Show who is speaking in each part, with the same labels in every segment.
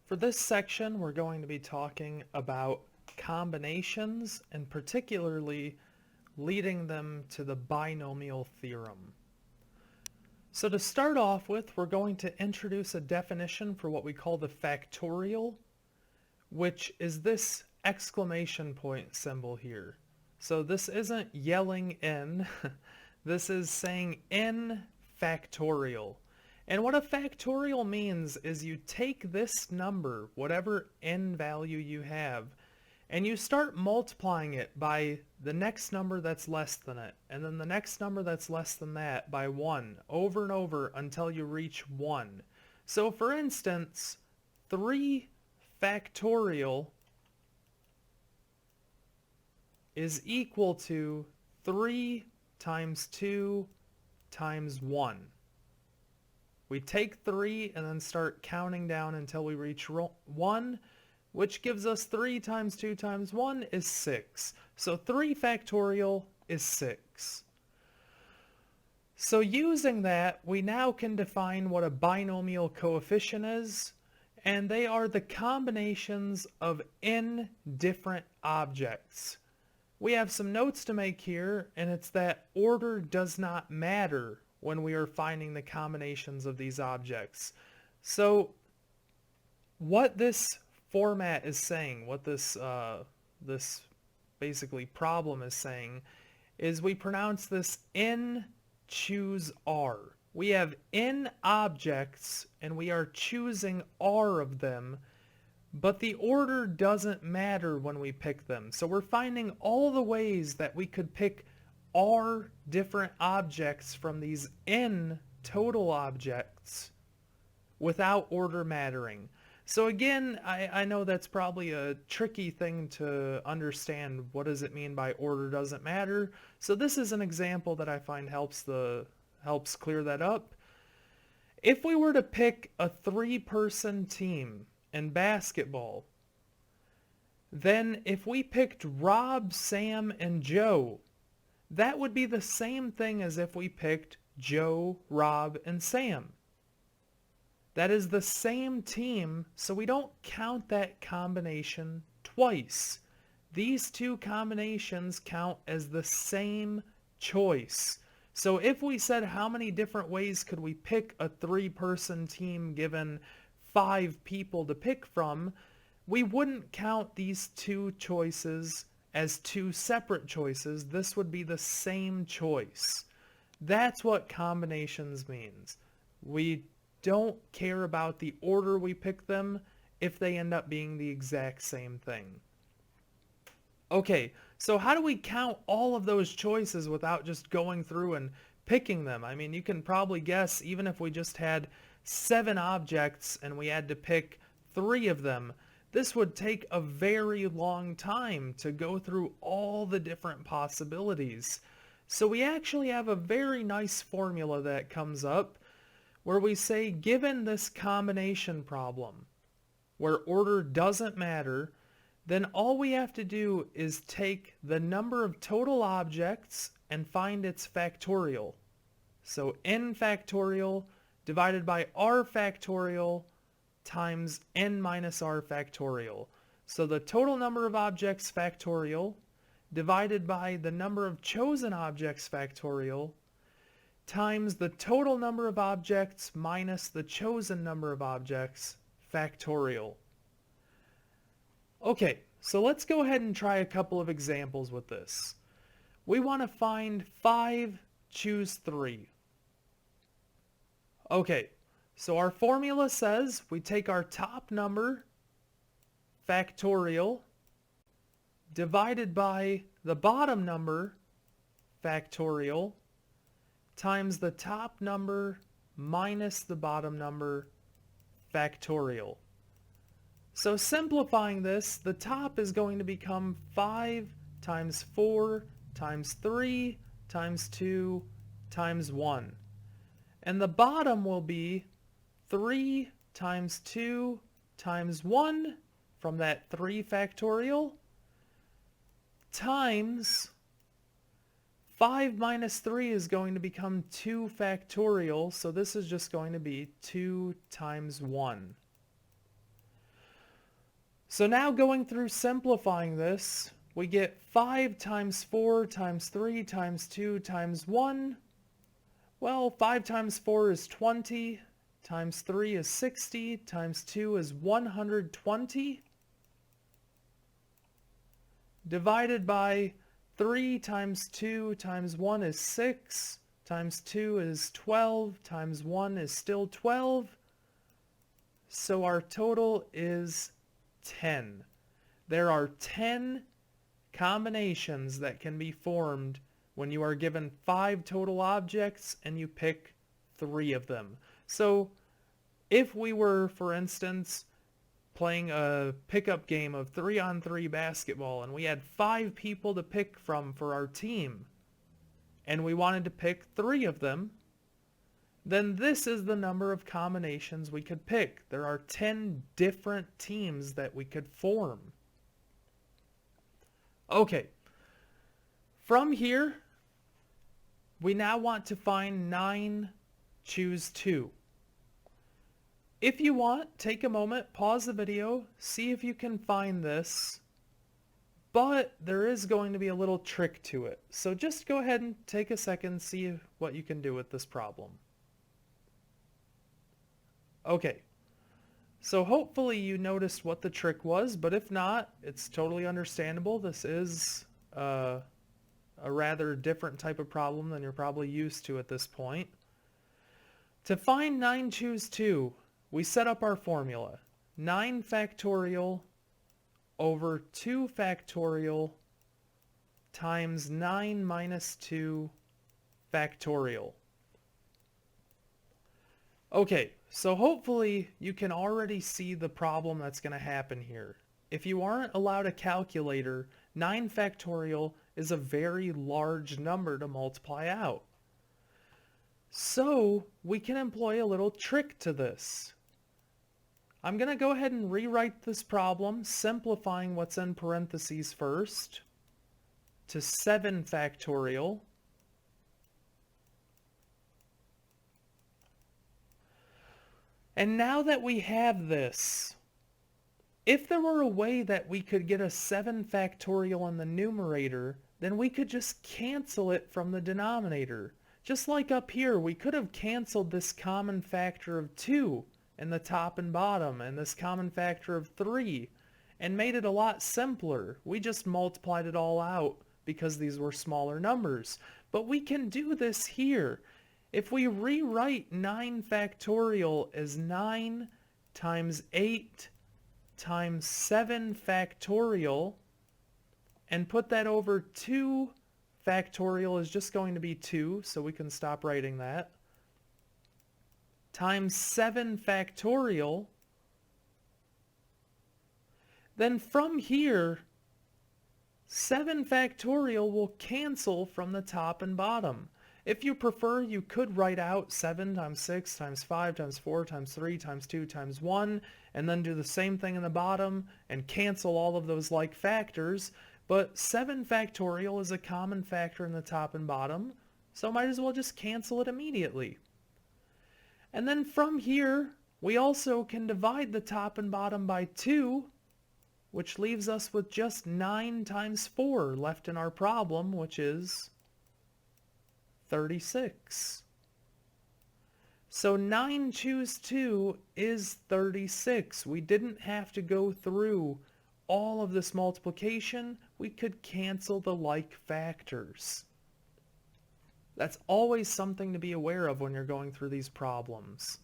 Speaker 1: For this section, we're going to be talking about combinations and particularly leading them to the binomial theorem. So to start off with, we're going to introduce a definition for what we call the factorial, which is this exclamation point symbol here. So this isn't yelling n, this is saying n factorial. And what a factorial means is you take this number, whatever n value you have, and you start multiplying it by the next number that's less than it, and then the next number that's less than that by 1, over and over until you reach 1. So for instance, 3 factorial is equal to 3 times 2 times 1. We take 3 and then start counting down until we reach 1, which gives us 3 times 2 times 1 is 6. So 3 factorial is 6. So using that, we now can define what a binomial coefficient is, and they are the combinations of n different objects. We have some notes to make here, and it's that order does not matter when we are finding the combinations of these objects. So what this format is saying, what this basically problem is saying, is we pronounce this n choose r. We have n objects and we are choosing r of them, but the order doesn't matter when we pick them. So we're finding all the ways that we could pick r different objects from these n total objects without order mattering. So again, I know that's probably a tricky thing to understand. What does it mean by order doesn't matter? So this is an example that I find helps clear that up. If we were to pick a 3-person team in basketball, then if we picked Rob, Sam, and Joe, that would be the same thing as if we picked Joe, Rob, and Sam. That is the same team, so we don't count that combination twice. These two combinations count as the same choice. So if we said how many different ways could we pick a 3-person team given 5 people to pick from, we wouldn't count these two choices as 2 separate choices. This would be the same choice. That's what combinations means. We don't care about the order we pick them if they end up being the exact same thing. Okay, so how do we count all of those choices without just going through and picking them? I mean, you can probably guess, even if we just had 7 objects and we had to pick 3 of them, this would take a very long time to go through all the different possibilities. So we actually have a very nice formula that comes up where we say, given this combination problem where order doesn't matter, then all we have to do is take the number of total objects and find its factorial. So n factorial divided by r factorial times n minus r factorial. So the total number of objects factorial divided by the number of chosen objects factorial times the total number of objects minus the chosen number of objects factorial. Okay, so let's go ahead and try a couple of examples with this. We want to find 5 choose 3. Okay, so our formula says we take our top number, factorial, divided by the bottom number, factorial, times the top number minus the bottom number, factorial. So simplifying this, the top is going to become 5 times 4 times 3 times 2 times 1. And the bottom will be 3 times 2 times 1 from that 3 factorial times 5 minus 3 is going to become 2 factorial, so this is just going to be 2 times 1. So now going through simplifying this, we get 5 times 4 times 3 times 2 times 1. Well, 5 times 4 is 20, times 3 is 60, times 2 is 120, divided by 3 times 2 times 1 is 6, times 2 is 12, times 1 is still 12, so our total is 10. There are 10 combinations that can be formed when you are given 5 total objects and you pick 3 of them. So if we were, for instance, playing a pickup game of 3-on-3 basketball and we had 5 people to pick from for our team and we wanted to pick 3 of them, then this is the number of combinations we could pick. There are 10 different teams that we could form. Okay, from here, we now want to find 9, choose 2. If you want, take a moment, pause the video, see if you can find this, but there is going to be a little trick to it. So just go ahead and take a second, see what you can do with this problem. Okay, so hopefully you noticed what the trick was, but if not, it's totally understandable. This is a rather different type of problem than you're probably used to at this point. To find 9, choose 2, we set up our formula. 9 factorial over 2 factorial times 9 minus 2 factorial. Okay, so hopefully you can already see the problem that's going to happen here. If you aren't allowed a calculator, 9 factorial is a very large number to multiply out. So we can employ a little trick to this. I'm going to go ahead and rewrite this problem, simplifying what's in parentheses first, to 7 factorial. And now that we have this, if there were a way that we could get a 7 factorial in the numerator, then we could just cancel it from the denominator. Just like up here, we could have canceled this common factor of 2 in the top and bottom, and this common factor of 3, and made it a lot simpler. We just multiplied it all out because these were smaller numbers. But we can do this here. If we rewrite 9 factorial as 9 times 8 times 7 factorial, and put that over 2 factorial is just going to be 2, so we can stop writing that, times 7 factorial, then from here, 7 factorial will cancel from the top and bottom. If you prefer, you could write out 7 times 6 times 5 times 4 times 3 times 2 times 1, and then do the same thing in the bottom and cancel all of those like factors, but 7 factorial is a common factor in the top and bottom, so might as well just cancel it immediately. And then from here, we also can divide the top and bottom by 2, which leaves us with just 9 times 4 left in our problem, which is 36. So 9 choose 2 is 36. We didn't have to go through all of this multiplication. We could cancel the like factors. That's always something to be aware of when you're going through these problems.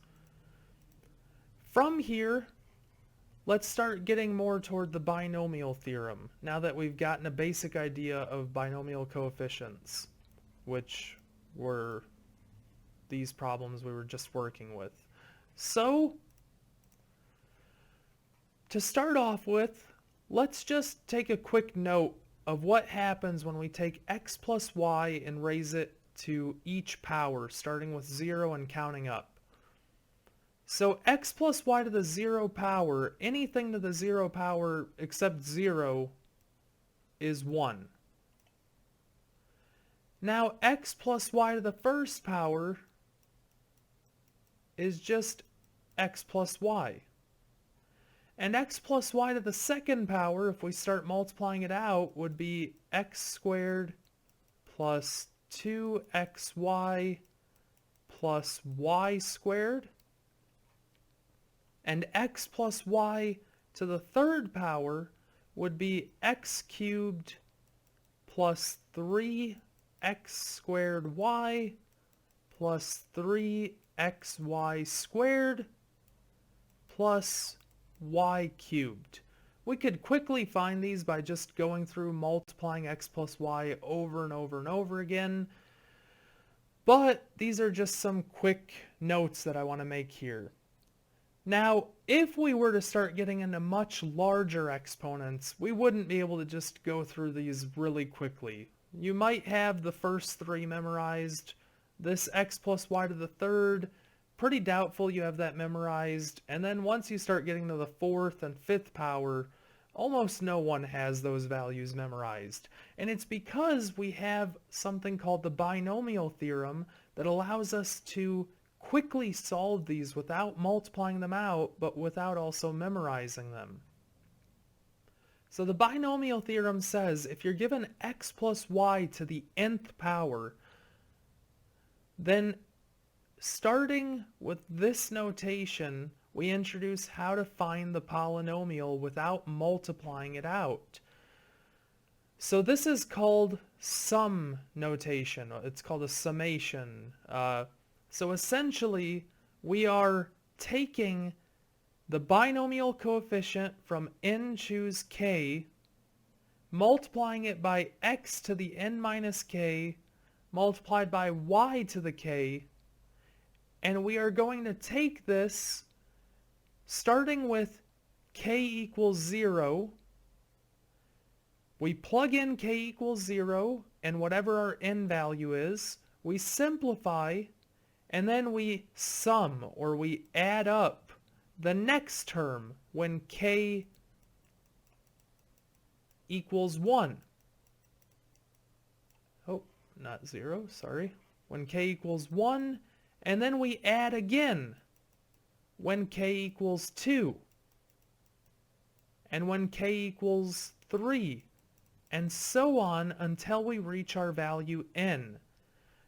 Speaker 1: From here, let's start getting more toward the binomial theorem, now that we've gotten a basic idea of binomial coefficients, which were these problems we were just working with. So, to start off with, let's just take a quick note of what happens when we take x plus y and raise it to each power, starting with 0 and counting up. So x plus y to the 0 power, anything to the 0 power except 0 is 1. Now x plus y to the first power is just x plus y. And x plus y to the second power, if we start multiplying it out, would be x squared plus 2xy plus y squared. And x plus y to the third power would be x cubed plus 3x squared y plus 3xy squared plus y cubed. We could quickly find these by just going through multiplying x plus y over and over and over again, but these are just some quick notes that I want to make here. Now, if we were to start getting into much larger exponents, we wouldn't be able to just go through these really quickly. You might have the first three memorized. This x plus y to the third, pretty doubtful you have that memorized. And then once you start getting to the fourth and fifth power, almost no one has those values memorized. And it's because we have something called the binomial theorem that allows us to quickly solve these without multiplying them out, but without also memorizing them. So the binomial theorem says if you're given x plus y to the nth power, then starting with this notation, we introduce how to find the polynomial without multiplying it out. So this is called sum notation. It's called a summation. So essentially, we are taking the binomial coefficient from n choose k, multiplying it by x to the n minus k, multiplied by y to the k, and we are going to take this starting with k equals 0. We plug in k equals 0 and whatever our n value is, we simplify, and then we sum, or we add up the next term when k equals 1. Oh, not 0, sorry. When k equals 1, and then we add again when k equals 2, and when k equals 3, and so on until we reach our value n.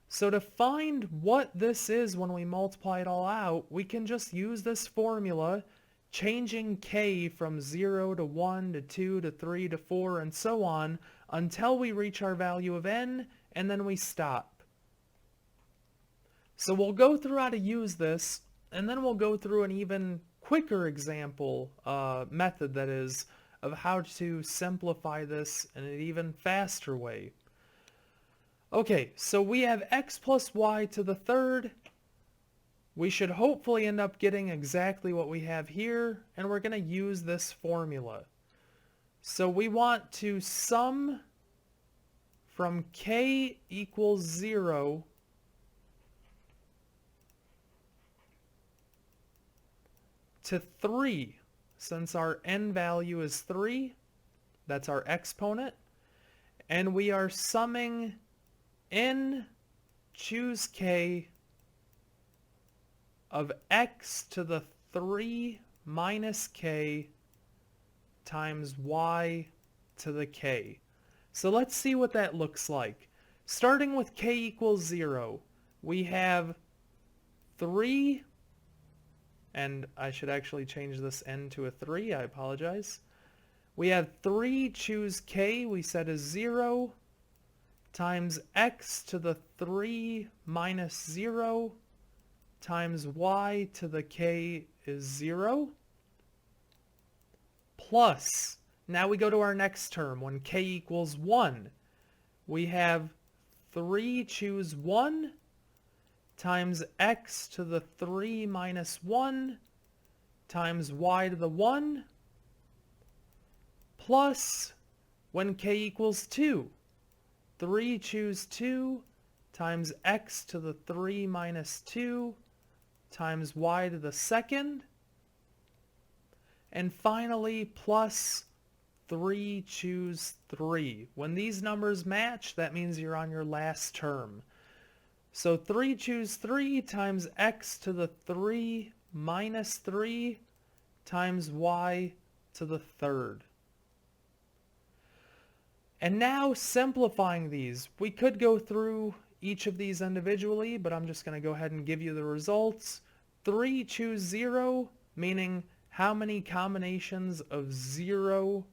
Speaker 1: So to find what this is when we multiply it all out, we can just use this formula, changing k from 0 to 1 to 2 to 3 to 4 and so on until we reach our value of n, and then we stop. So we'll go through how to use this, and then we'll go through an even quicker example method, that is, of how to simplify this in an even faster way. Okay, so we have x plus y to the third. We should hopefully end up getting exactly what we have here, and we're going to use this formula. So we want to sum from k equals 0 to 3. Since our n value is 3, that's our exponent, and we are summing n choose k of x to the 3 minus k times y to the k. So let's see what that looks like. Starting with k equals 0, we have 3, and I should actually change this n to a 3, I apologize. We have 3 choose k, we said is 0, times x to the 3 minus 0 times y to the k is 0, plus, now we go to our next term, when k equals 1, we have 3 choose 1 times x to the 3 minus 1 times y to the 1, plus, when k equals 2, 3 choose 2 times x to the 3 minus 2 times y to the second, and finally plus 3 choose 3. When these numbers match, that means you're on your last term. So 3 choose 3 times x to the 3 minus 3 times y to the third. And now simplifying these, we could go through each of these individually, but I'm just going to go ahead and give you the results. 3 choose 0, meaning how many combinations of 0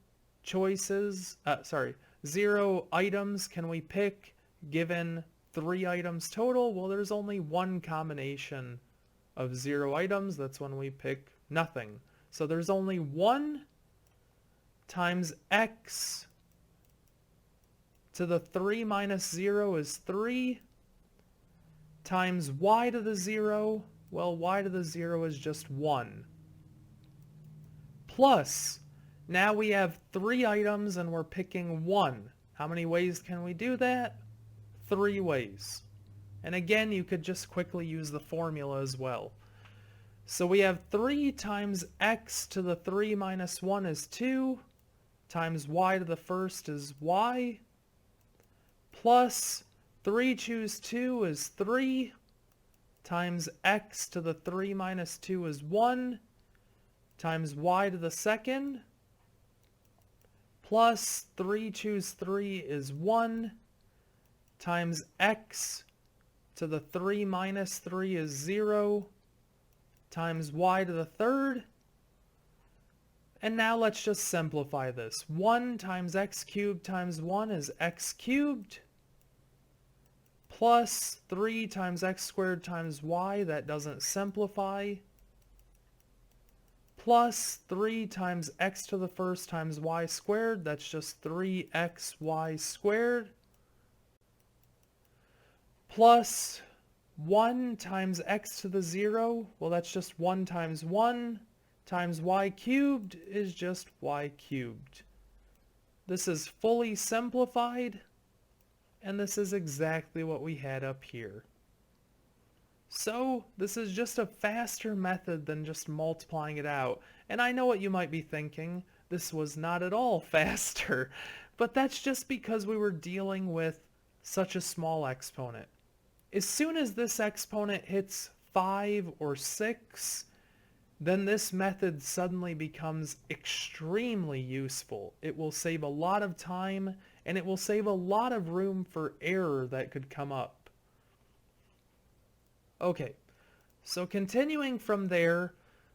Speaker 1: items can we pick given 3 items total? Well, there's only one combination of 0 items. That's when we pick nothing. So there's only 1 times x to the 3 minus 0 is 3 times y to the 0. Well, y to the 0 is just 1. Plus, now we have 3 items and we're picking 1. How many ways can we do that? 3 ways. And again, you could just quickly use the formula as well. So we have 3 times x to the 3 minus 1 is 2, times y to the first is y, plus 3 choose 2 is 3, times x to the 3 minus 2 is 1, times y to the second, plus 3 choose 3 is 1, times x to the 3 minus 3 is 0, times y to the third. And now let's just simplify this. 1 times x cubed times 1 is x cubed, plus 3 times x squared times y, that doesn't simplify, plus 3 times x to the first times y squared, that's just 3xy squared, plus 1 times x to the 0, well that's just 1 times 1, times y cubed is just y cubed. This is fully simplified, and this is exactly what we had up here. So this is just a faster method than just multiplying it out. And I know what you might be thinking, this was not at all faster, but that's just because we were dealing with such a small exponent. As soon as this exponent hits 5 or 6, then this method suddenly becomes extremely useful. It will save a lot of time, and it will save a lot of room for error that could come up. Okay, so continuing from there,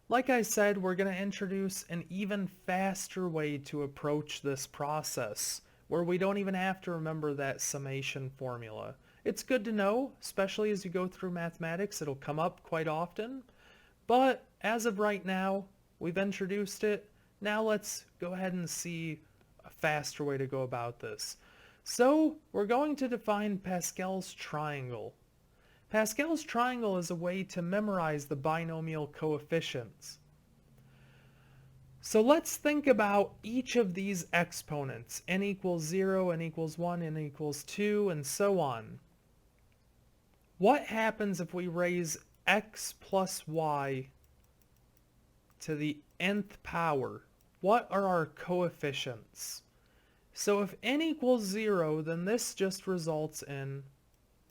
Speaker 1: like I said, we're going to introduce an even faster way to approach this process, where we don't even have to remember that summation formula. It's good to know, especially as you go through mathematics. It'll come up quite often. But as of right now, we've introduced it. Now let's go ahead and see a faster way to go about this. So we're going to define Pascal's triangle. Pascal's triangle is a way to memorize the binomial coefficients. So let's think about each of these exponents. N equals 0, n equals 1, n equals 2, and so on. What happens if we raise x plus y to the nth power? What are our coefficients? So if n equals 0, then this just results in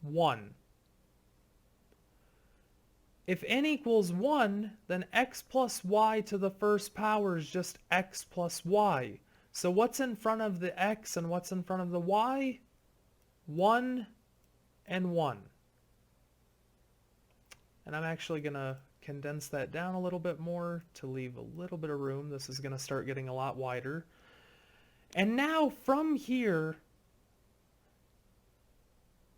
Speaker 1: 1. If n equals 1, then x plus y to the first power is just x plus y. So what's in front of the x and what's in front of the y? 1 and 1. And I'm actually going to condense that down a little bit more to leave a little bit of room. This is going to start getting a lot wider. And now from here,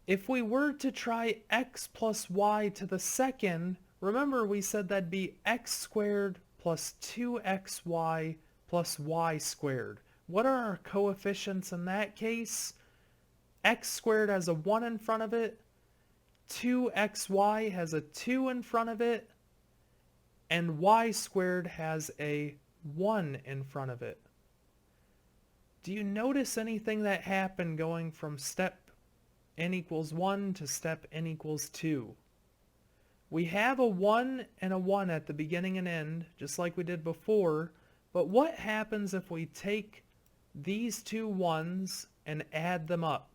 Speaker 1: if we were to try x plus y to the second, remember we said that'd be x squared plus 2xy plus y squared. What are our coefficients in that case? X squared has a 1 in front of it, 2xy has a 2 in front of it, and y squared has a 1 in front of it. Do you notice anything that happened going from step n equals 1 to step n equals 2? We have a 1 and a 1 at the beginning and end, just like we did before, but what happens if we take these two 1s and add them up?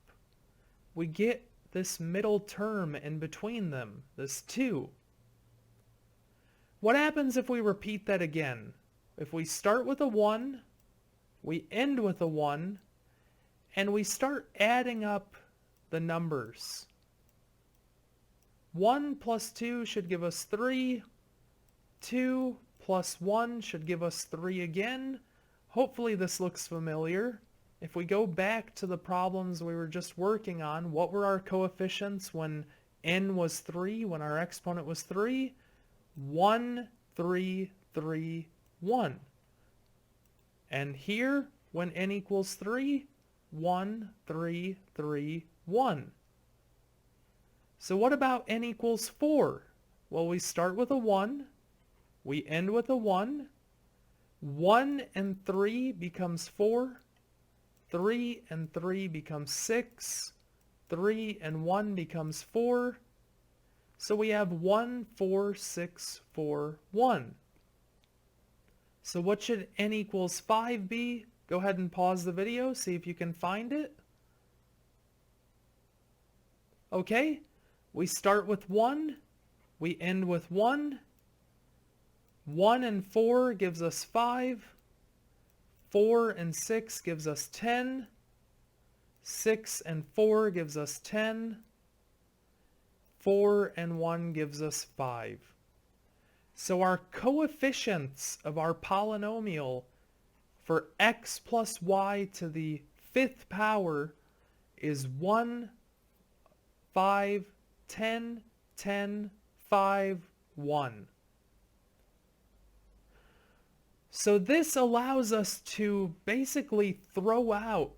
Speaker 1: We get this middle term in between them, this 2. What happens if we repeat that again? If we start with a 1, we end with a 1, and we start adding up the numbers. 1 plus 2 should give us 3. 2 plus 1 should give us 3 again. Hopefully this looks familiar. If we go back to the problems we were just working on, what were our coefficients when n was 3, when our exponent was 3? 1, 3, 3, 1. And here, when n equals 3, 1, 3, 3, 1. So what about n equals 4? Well, we start with a 1, we end with a 1, 1 and 3 becomes 4, 3 and 3 becomes 6, 3 and 1 becomes 4, so we have 1, 4, 6, 4, 1. So what should n equals 5 be? Go ahead and pause the video, see if you can find it. Okay, we start with 1, we end with 1. 1 and 4 gives us 5. 4 and 6 gives us 10. 6 and 4 gives us 10. 4 and 1 gives us 5. So our coefficients of our polynomial for x plus y to the 5th power is 1, 5, 10, 10, 5, 1. So this allows us to basically throw out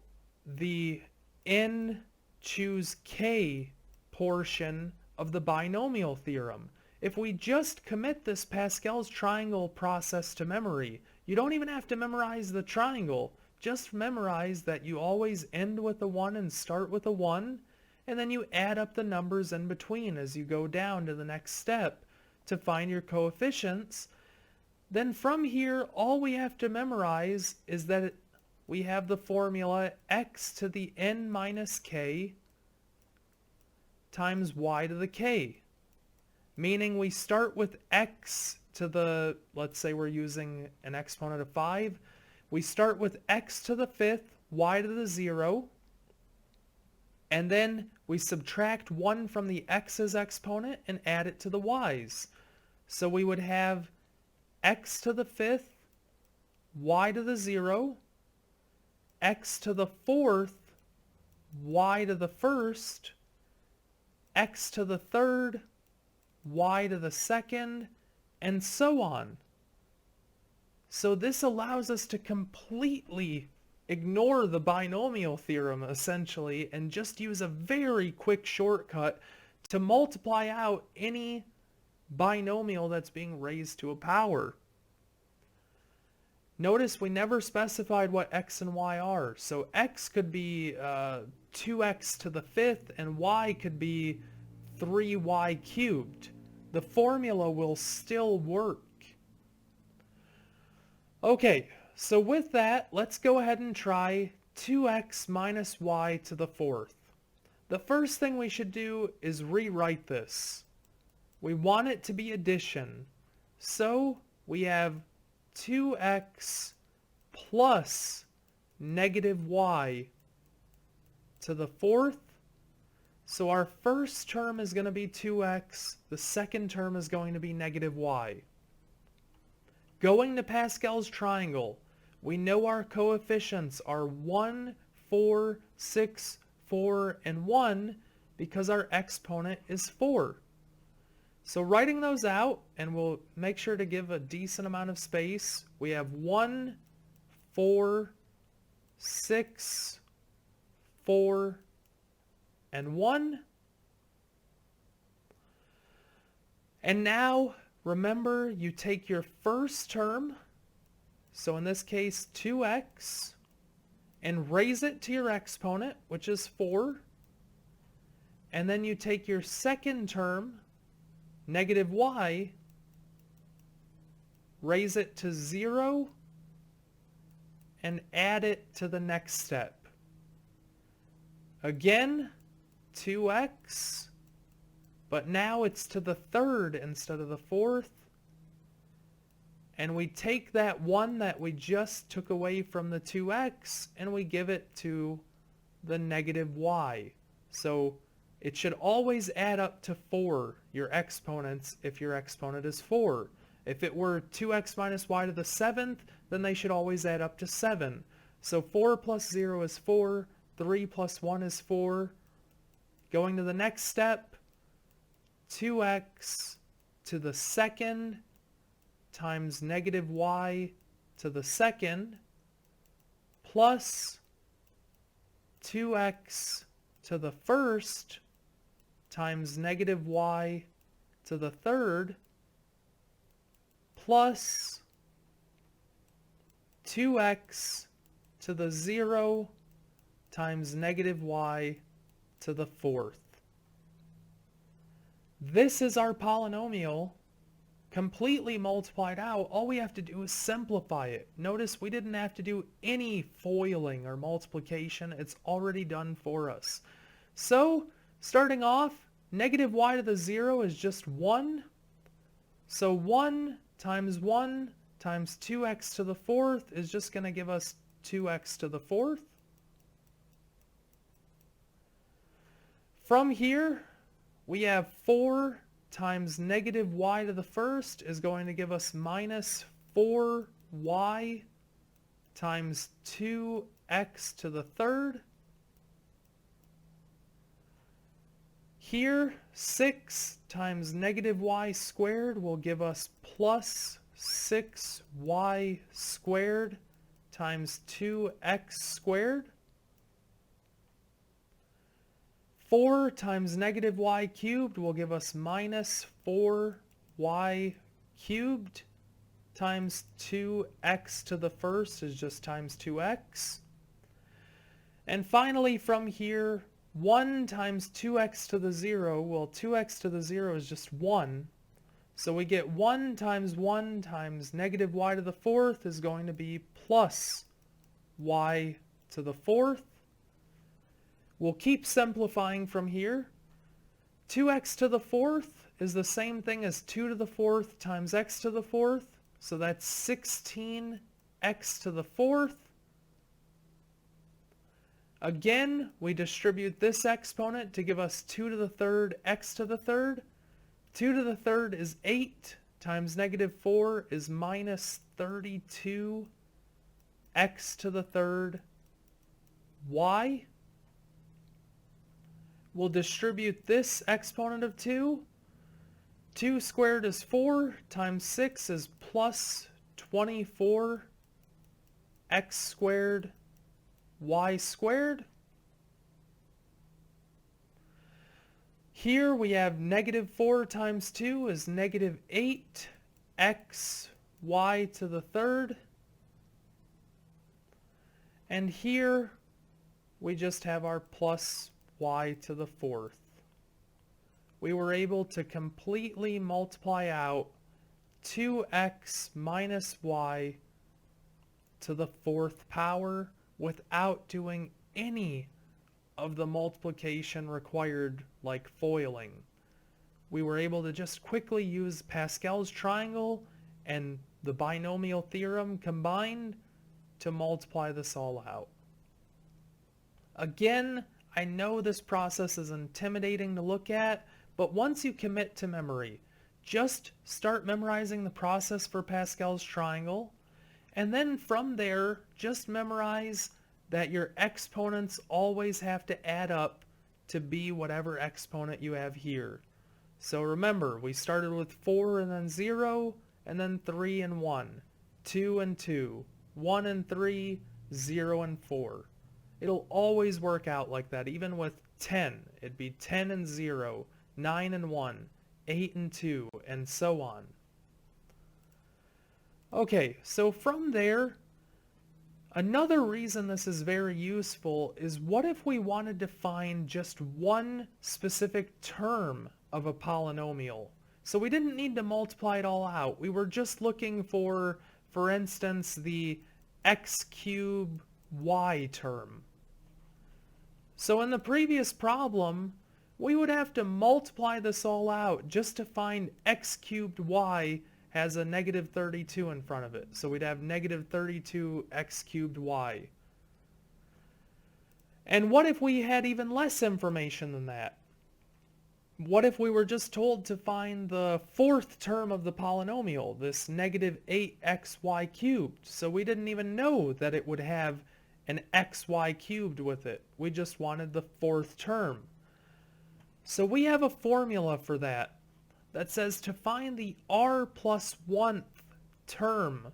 Speaker 1: the n choose k portion of the binomial theorem. If we just commit this Pascal's triangle process to memory, you don't even have to memorize the triangle. Just memorize that you always end with a 1 and start with a 1, and then you add up the numbers in between as you go down to the next step to find your coefficients. Then from here, all we have to memorize is that we have the formula x to the n minus k times y to the k. Meaning we start with x to the, let's say we're using an exponent of 5. We start with x to the 5th, y to the 0. And then we subtract 1 from the x's exponent and add it to the y's. So we would have x to the 5th, y to the 0, x to the 4th, y to the 1st, x to the 3rd, y to the 2nd, and so on. So this allows us to completely ignore the binomial theorem, essentially, and just use a very quick shortcut to multiply out any binomial that's being raised to a power. Notice we never specified what x and y are, so x could be 2x to the 5th and y could be 3y cubed. The formula will still work. Okay, so with that, let's go ahead and try 2x minus y to the 4th. The first thing we should do is rewrite this. We want it to be addition, so we have 2x plus negative y to the 4th. So our first term is going to be 2x, the second term is going to be negative y. Going to Pascal's triangle, we know our coefficients are 1, 4, 6, 4, and 1 because our exponent is 4. So writing those out, and we'll make sure to give a decent amount of space, we have 1, 4, 6, 4, and 1. And now, remember, you take your first term, so in this case 2x, and raise it to your exponent, which is 4. And then you take your second term, negative y, raise it to 0, and add it to the next step. Again, 2x, but now it's to the 3rd instead of the 4th, and we take that 1 that we just took away from the 2x and we give it to the negative y. So it should always add up to 4, your exponents, if your exponent is 4. If it were 2x minus y to the 7th, then they should always add up to 7. So 4 plus 0 is 4, 3 plus 1 is 4. Going to the next step, 2x to the second times negative y to the second plus 2x to the first times negative y to the third plus 2x to the 0 times negative y to the fourth. This is our polynomial completely multiplied out. All we have to do is simplify it. Notice we didn't have to do any foiling or multiplication. It's already done for us. So starting off, negative y to the 0 is just 1. So 1 times 2x to the fourth is just going to give us 2x to the fourth. From here, we have 4 times negative y to the first is going to give us minus 4y times 2x to the third. Here, 6 times negative y squared will give us plus 6y squared times 2x squared. 4 times negative y cubed will give us minus 4y cubed times 2x to the first is just times 2x. And finally from here, 1 times 2x to the 0, well 2x to the 0 is just 1. So we get 1 times negative y to the fourth is going to be plus y to the fourth. We'll keep simplifying from here. 2x to the fourth is the same thing as 2 to the fourth times x to the fourth. So that's 16x to the fourth. Again, we distribute this exponent to give us 2 to the third x to the third. 2 to the third is 8 times negative 4 is minus 32 x to the third y. We'll distribute this exponent of 2. 2 squared is 4 times 6 is plus 24 x squared y squared. Here we have negative 4 times 2 is negative 8x y to the third. And here we just have our plus y to the fourth. We were able to completely multiply out 2x minus y to the fourth power without doing any of the multiplication required, like foiling. We were able to just quickly use Pascal's triangle and the binomial theorem combined to multiply this all out. Again, I know this process is intimidating to look at, but once you commit to memory, just start memorizing the process for Pascal's triangle, and then from there, just memorize that your exponents always have to add up to be whatever exponent you have here. So remember, we started with 4 and then 0, and then 3 and 1, 2 and 2, 1 and 3, 0 and 4. It'll always work out like that, even with 10. It'd be 10 and 0, 9 and 1, 8 and 2, and so on. Okay, so from there, another reason this is very useful is what if we wanted to find just one specific term of a polynomial? So we didn't need to multiply it all out. We were just looking for instance, the x cubed y term. So in the previous problem, we would have to multiply this all out just to find x cubed y has a negative 32 in front of it. So we'd have negative 32x cubed y. And what if we had even less information than that? What if we were just told to find the fourth term of the polynomial, this negative 8xy cubed? So we didn't even know that it would have an xy cubed with it. We just wanted the fourth term. So we have a formula for that says to find the r plus 1th term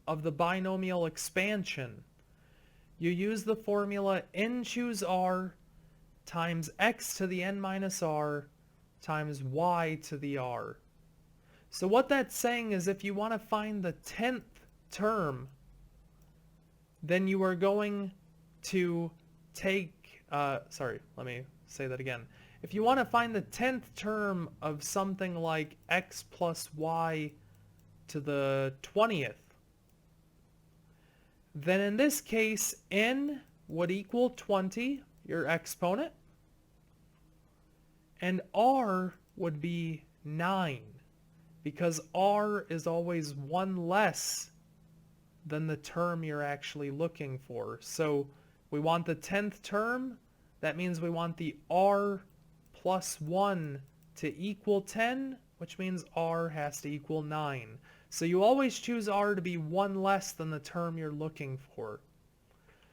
Speaker 1: of the binomial expansion, you use the formula n choose r times x to the n minus r times y to the r. So what that's saying is if you want to find the 10th term, then you are going to take, sorry, let me say that again. If you want to find the 10th term of something like x plus y to the 20th, then in this case, n would equal 20, your exponent, and r would be 9, because r is always one less than the term you're actually looking for. So we want the 10th term. That means we want the r plus 1 to equal 10, which means r has to equal 9. So you always choose r to be one less than the term you're looking for.